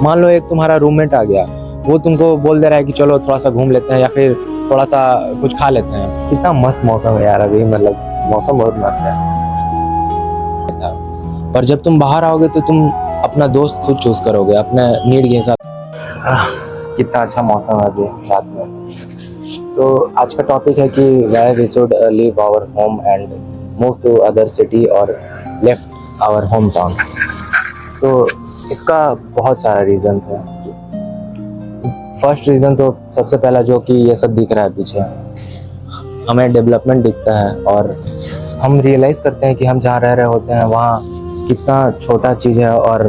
मान लो एक तुम्हारा रूममेट आ गया, वो तुमको बोल दे रहा है कि चलो थोड़ा सा घूम लेते हैं या फिर थोड़ा सा कुछ खा लेते हैं। कितना मस्त मौसम है यार अभी, मतलब मौसम बहुत मस्त है। पर जब तुम बाहर आओगे तो तुम अपना दोस्त खुद चूज करोगे अपने नीड के हिसाब। कितना अच्छा मौसम है अभी रात में। तो आज का टॉपिक है कि why we should leave our home and move to other city और लेफ्ट आवर होम टाउन। तो इसका बहुत सारा रीजंस है। फर्स्ट रीज़न तो सबसे पहला जो कि ये सब दिख रहा है पीछे, हमें डेवलपमेंट दिखता है और हम रियलाइज़ करते हैं कि हम जहाँ रह रहे होते हैं वहाँ कितना छोटा चीज़ है और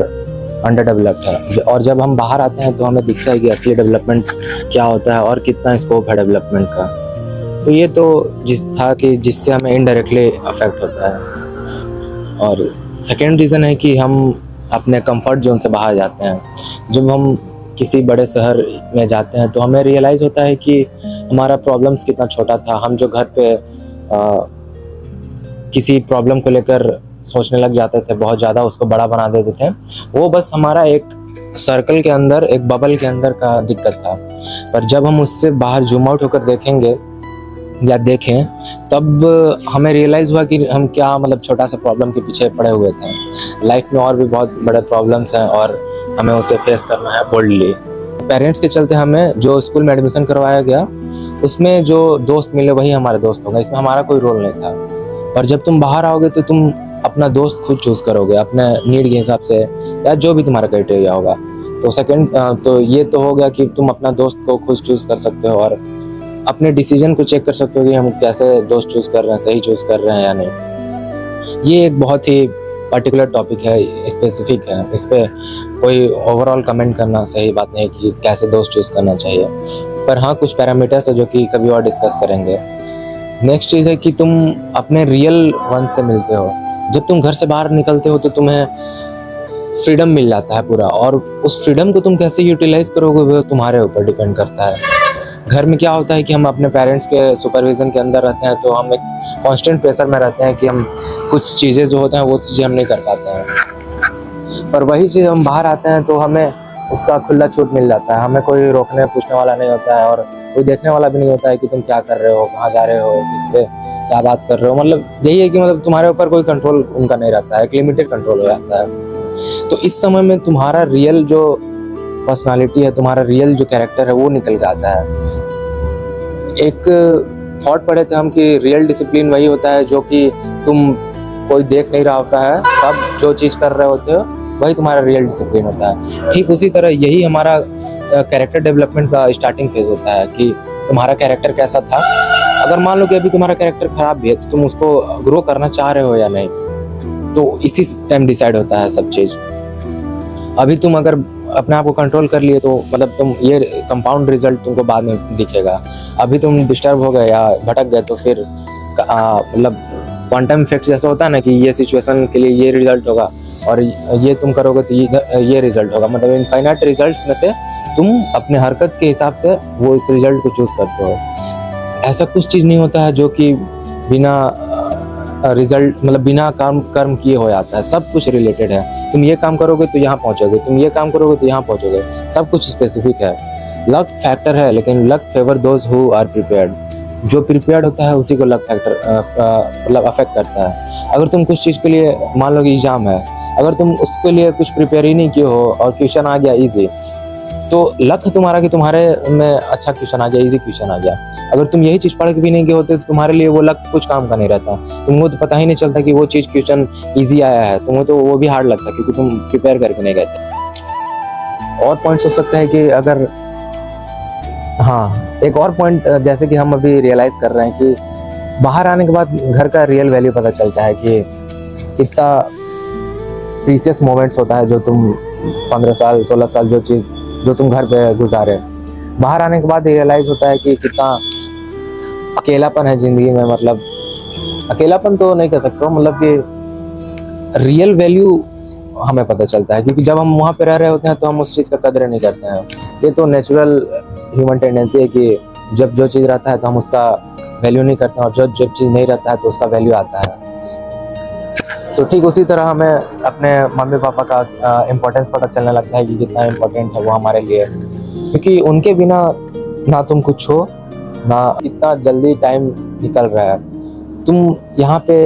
अंडर डेवलप्ड है। और जब हम बाहर आते हैं तो हमें दिखता है कि असली डेवलपमेंट क्या होता है और कितना स्कोप है डेवलपमेंट का। तो ये तो जिससे हमें इनडायरेक्टली अफेक्ट होता है। और सेकेंड रीज़न है कि हम अपने कंफर्ट जोन से बाहर जाते हैं। जब हम किसी बड़े शहर में जाते हैं तो हमें रियलाइज़ होता है कि हमारा प्रॉब्लम्स कितना छोटा था। हम जो घर पे किसी प्रॉब्लम को लेकर सोचने लग जाते थे, बहुत ज़्यादा उसको बड़ा बना देते थे, वो बस हमारा एक सर्कल के अंदर, एक बबल के अंदर का दिक्कत था। पर जब हम उससे बाहर जूम आउट होकर देखेंगे या देखें, तब हमें रियलाइज़ हुआ कि हम क्या मतलब छोटा सा प्रॉब्लम के पीछे पड़े हुए थे। लाइफ में और भी बहुत बड़े प्रॉब्लम्स हैं और हमें उसे फेस करना है बोल्डली। पेरेंट्स के चलते हमें जो स्कूल में एडमिशन करवाया गया उसमें जो दोस्त मिले वही हमारे दोस्त होंगे, इसमें हमारा कोई रोल नहीं था। और जब तुम बाहर आओगे तो तुम अपना दोस्त खुद चूज़ करोगे अपने नीड के हिसाब से या जो भी तुम्हारा क्राइटेरिया होगा। तो सेकंड तो ये तो हो गया कि तुम अपना दोस्त को खुद चूज़ कर सकते हो और अपने डिसीजन को चेक कर सकते हो कि हम कैसे दोस्त चूज़ कर रहे हैं, सही चूज़ कर रहे हैं या नहीं। ये एक बहुत ही पर्टिकुलर टॉपिक है, स्पेसिफिक है, इस पर कोई ओवरऑल कमेंट करना सही बात नहीं है कि कैसे दोस्त चूज़ करना चाहिए। पर हाँ, कुछ पैरामीटर्स है जो कि कभी और डिस्कस करेंगे। नेक्स्ट चीज़ है कि तुम अपने रियल वन से मिलते हो। जब तुम घर से बाहर निकलते हो तो तुम्हें फ्रीडम मिल जाता है पूरा, और उस फ्रीडम को तुम कैसे यूटिलाइज करोगे वो तुम्हारे ऊपर डिपेंड करता है। घर में क्या होता है कि हम अपने पेरेंट्स के सुपरविज़न के अंदर रहते हैं, तो हम एक कांस्टेंट प्रेशर में रहते हैं कि हम कुछ चीज़ें जो होते हैं वो चीज़ें हम नहीं कर पाते हैं। पर वही चीज़ हम बाहर आते हैं तो हमें उसका खुला छूट मिल जाता है। हमें कोई रोकने पूछने वाला नहीं होता है और कोई देखने वाला भी नहीं होता है कि तुम क्या कर रहे हो, कहाँ जा रहे हो, किससे क्या बात कर रहे हो। मतलब यही है कि मतलब तुम्हारे ऊपर कोई कंट्रोल उनका नहीं रहता है, एक लिमिटेड कंट्रोल हो जाता है। तो इस समय में तुम्हारा रियल जो पर्सनालिटी है, तुम्हारा रियल जो कैरेक्टर है वो निकल के आता है। एक थॉट पढ़े थे हम कि रियल डिसिप्लिन वही होता है जो कि तुम कोई देख नहीं रहा होता है, तब जो चीज़ कर रहे होते हो वही तुम्हारा रियल डिसिप्लिन होता है। ठीक उसी तरह यही हमारा कैरेक्टर डेवलपमेंट का स्टार्टिंग फेज होता है कि तुम्हारा कैरेक्टर कैसा था। अगर मान लो कि अभी तुम्हारा कैरेक्टर खराब भी है तो तुम उसको ग्रो करना चाह रहे हो या नहीं, तो इसी टाइम डिसाइड होता है सब चीज़। अभी तुम अगर अपने आप को कंट्रोल कर लिए तो मतलब तुम ये कंपाउंड रिजल्ट तुमको बाद में दिखेगा। अभी तुम डिस्टर्ब हो गए या भटक गए तो फिर मतलब क्वांटम इफेक्ट जैसा होता है ना कि ये सिचुएशन के लिए ये रिजल्ट होगा और ये तुम करोगे तो ये रिजल्ट होगा। मतलब इनफाइनाइट रिजल्ट्स में से तुम अपने हरकत के हिसाब से वो इस रिजल्ट को चूज़ करते हो। ऐसा कुछ चीज़ नहीं होता है जो कि बिना रिजल्ट मतलब बिना कर्म किए हो जाता है। सब कुछ रिलेटेड है। तुम ये काम करोगे तो यहाँ पहुँचोगे, तुम ये काम करोगे तो यहाँ पहुँचोगे, सब कुछ स्पेसिफिक है। लक फैक्टर है, लेकिन luck favour those who are prepared. जो प्रिपेयर्ड होता है उसी को लक फैक्टर मतलब अफेक्ट करता है। अगर तुम कुछ चीज़ के लिए, मान लो कि एग्जाम है, अगर तुम उसके लिए कुछ प्रिपेयर ही नहीं किए हो और क्वेश्चन आ गया ईजी, तो लक तुम्हारा कि तुम्हारे में अच्छा क्वेश्चन आ गया, ईजी क्वेश्चन आ गया। अगर तुम यही चीज़ पढ़ के भी नहीं गए होते तो तुम्हारे लिए वो लक कुछ काम का नहीं रहता। तुमको तो पता ही नहीं चलता कि वो चीज़ क्वेश्चन ईजी आया है, तुमको तो वो भी हार्ड लगता क्योंकि तुम प्रिपेयर करके नहीं गए थे। और पॉइंट्स हो सकता है कि अगर हाँ, एक और पॉइंट जैसे कि हम अभी रियलाइज़ कर रहे हैं कि बाहर आने के बाद घर का रियल वैल्यू पता चलता है कि कितना प्रीशियस मोमेंट्स होता है जो तुम 15 साल 16 साल जो तुम घर पे गुजारे। बाहर आने के बाद रियलाइज़ होता है कि कितना अकेलापन है ज़िंदगी में। मतलब अकेलापन तो नहीं कह सकता हूँ, मतलब कि रियल वैल्यू हमें पता चलता है क्योंकि जब हम वहाँ पे रह रहे होते हैं तो हम उस चीज़ का कदर नहीं करते हैं। ये तो नेचुरल ह्यूमन टेंडेंसी है कि जब जो चीज़ रहता है तो हम उसका वैल्यू नहीं करते हैं और जब चीज़ नहीं रहता है तो उसका वैल्यू आता है। तो ठीक उसी तरह हमें अपने मम्मी पापा का इम्पोर्टेंस पता चलने लगता है कि कितना इम्पोर्टेंट है वो हमारे लिए, क्योंकि उनके बिना ना तुम कुछ हो, ना कितना जल्दी टाइम निकल रहा है। तुम यहाँ पे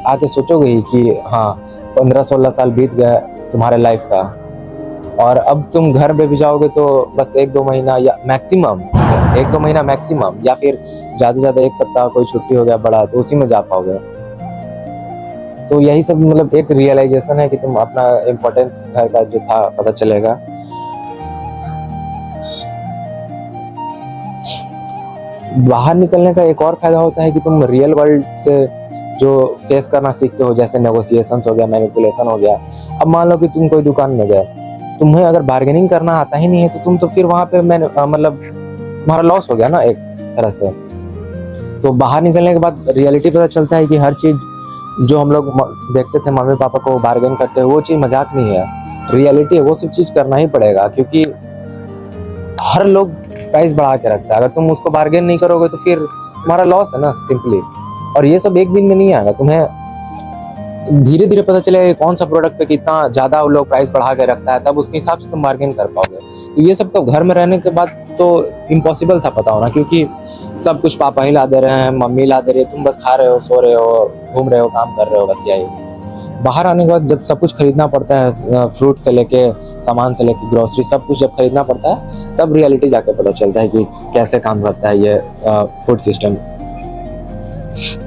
आके सोचोगे ही कि हाँ 15-16 साल बीत गए तुम्हारे लाइफ का, और अब तुम घर पे भी जाओगे तो बस 1-2 महीना या मैक्सिमम 1-2 महीना मैक्सिमम, या फिर ज़्यादा से ज़्यादा 1 सप्ताह कोई छुट्टी हो गया बड़ा तो उसी में जा पाओगे। तो यही सब मतलब एक रियलाइजेशन है कि तुम अपना इम्पोर्टेंस घर का जो था पता चलेगा। बाहर निकलने का एक और फायदा होता है कि तुम रियल वर्ल्ड से जो फेस करना सीखते हो, जैसे नेगोशिएशंस हो गया, मैनिपुलेशन हो गया। अब मान लो कि तुम कोई दुकान में गए, तुम्हें अगर बार्गेनिंग करना आता ही नहीं है तो तुम तो फिर वहाँ पे मतलब तुम्हारा लॉस हो गया ना एक तरह से। तो बाहर निकलने के बाद रियलिटी पता चलता है कि हर चीज़ जो हम लोग देखते थे मम्मी पापा को बार्गेन करते हुए, वो चीज़ मजाक नहीं है, रियलिटी है। वो सब चीज़ करना ही पड़ेगा, क्योंकि हर लोग प्राइस बढ़ा के रखता है। अगर तुम उसको बार्गेन नहीं करोगे तो फिर तुम्हारा लॉस है ना सिंपली। और ये सब एक दिन में नहीं आएगा, तुम्हें धीरे धीरे पता चलेगा कौन सा प्रोडक्ट पे कितना ज़्यादा वो लोग प्राइस बढ़ा के रखता है, तब उसके हिसाब से तुम बार्गेन कर पाओगे। तो ये सब तो घर में रहने के बाद तो इम्पॉसिबल था पता होना, क्योंकि सब कुछ पापा ही ला दे रहे हैं, मम्मी ला दे रही है, तुम बस खा रहे हो, सो रहे हो, घूम रहे हो, काम कर रहे हो, बस यही। बाहर आने के बाद जब सब कुछ खरीदना पड़ता है, फ्रूट से लेके सामान से लेके ग्रोसरी, सब कुछ जब खरीदना पड़ता है, तब रियलिटी जाके पता चलता है कि कैसे काम करता है ये फूड सिस्टम।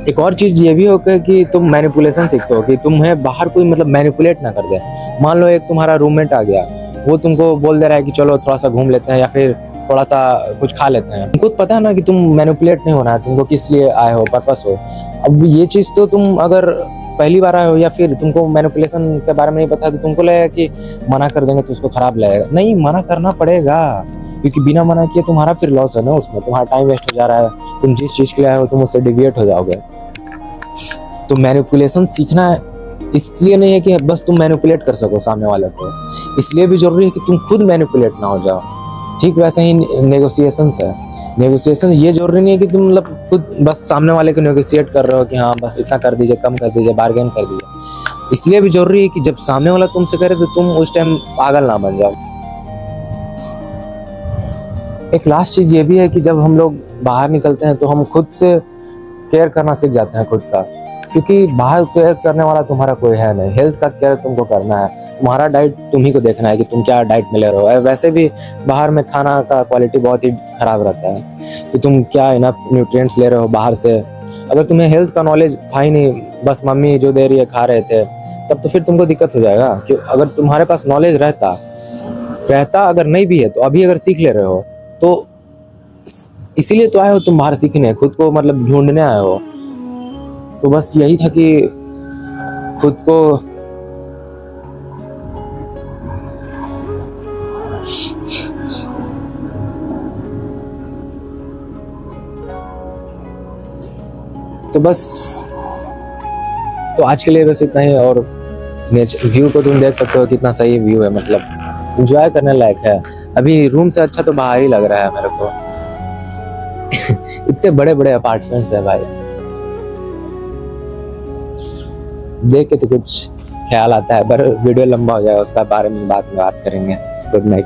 एक और चीज़ ये भी हो कि तुम मैनिपुलेशन सीखते हो, कि तुम्हें बाहर कोई मतलब मैनिपुलेट ना कर दे। मान लो एक तुम्हारा रूममेट आ गया, वो तुमको बोल दे रहा है कि चलो थोड़ा सा घूम लेते हैं या फिर थोड़ा सा कुछ खा लेते हैं। तुमको पता है ना कि तुम मैनिपुलेट नहीं होना है, तुमको किस लिए आए हो, पर्पस हो। अब ये चीज़ तो तुम अगर पहली बार आए हो या फिर तुमको मैनिपुलेशन के बारे में नहीं पता है, तो तुमको लगेगा कि मना कर देंगे तो उसको खराब लगेगा। नहीं, मना करना पड़ेगा, क्योंकि बिना मना किए तुम्हारा फिर लॉस है ना, उसमें तुम्हारा टाइम वेस्ट हो जा रहा है। तुम जिस चीज़ के लिए आए हो तुम उससे डिविएट हो जाओगे। तो मैनिपुलेशन सीखना इसलिए नहीं है कि बस तुम मैनिपुलेट कर सको सामने वाले को, इसलिए भी जरूरी है कि तुम खुद मैनिपुलेट ना हो जाओ। ठीक वैसे ही नेगोशिएशंस है। नेगोशिएशन ये जरूरी नहीं है कि तुम मतलब खुद बस सामने वाले को नेगोशिएट कर रहे हो कि हाँ बस इतना कर दीजिए, कम कर दीजिए, बार्गेन कर दीजिए। इसलिए भी जरूरी है कि जब सामने वाला तुमसे करे तो तुम उस टाइम पागल ना बन जाओ। एक लास्ट चीज़ ये भी है कि जब हम लोग बाहर निकलते हैं तो हम खुद से केयर करना सीख जाते हैं खुद का, क्योंकि बाहर केयर करने वाला तुम्हारा कोई है नहीं। हेल्थ का केयर तुमको करना है, तुम्हारा डाइट तुम्ही को देखना है कि तुम क्या डाइट में ले रहे हो। वैसे भी बाहर में खाना का क्वालिटी बहुत ही खराब रहता है, कि तुम क्या इनफ न्यूट्रिएंट्स ले रहे हो बाहर से। अगर तुम्हें हेल्थ का नॉलेज था ही नहीं, बस मम्मी जो दे रही है खा रहे थे, तब तो फिर तुमको दिक्कत हो जाएगा। कि अगर तुम्हारे पास नॉलेज रहता अगर नहीं भी है तो अभी अगर सीख ले रहे हो, तो इसीलिए तो आए हो तुम बाहर सीखने, खुद को मतलब ढूंढने आए हो। तो बस यही था कि खुद को तो बस तो आज के लिए बस इतना ही। और व्यू को तुम देख सकते हो कितना सही व्यू है, मतलब एंजॉय करने लायक है। अभी रूम से अच्छा तो बाहर ही लग रहा है मेरे को। इतने बड़े बड़े अपार्टमेंट्स है भाई, देख के तो कुछ ख्याल आता है, पर वीडियो लंबा हो जाएगा, उसका बारे में बाद में बात करेंगे। Good night.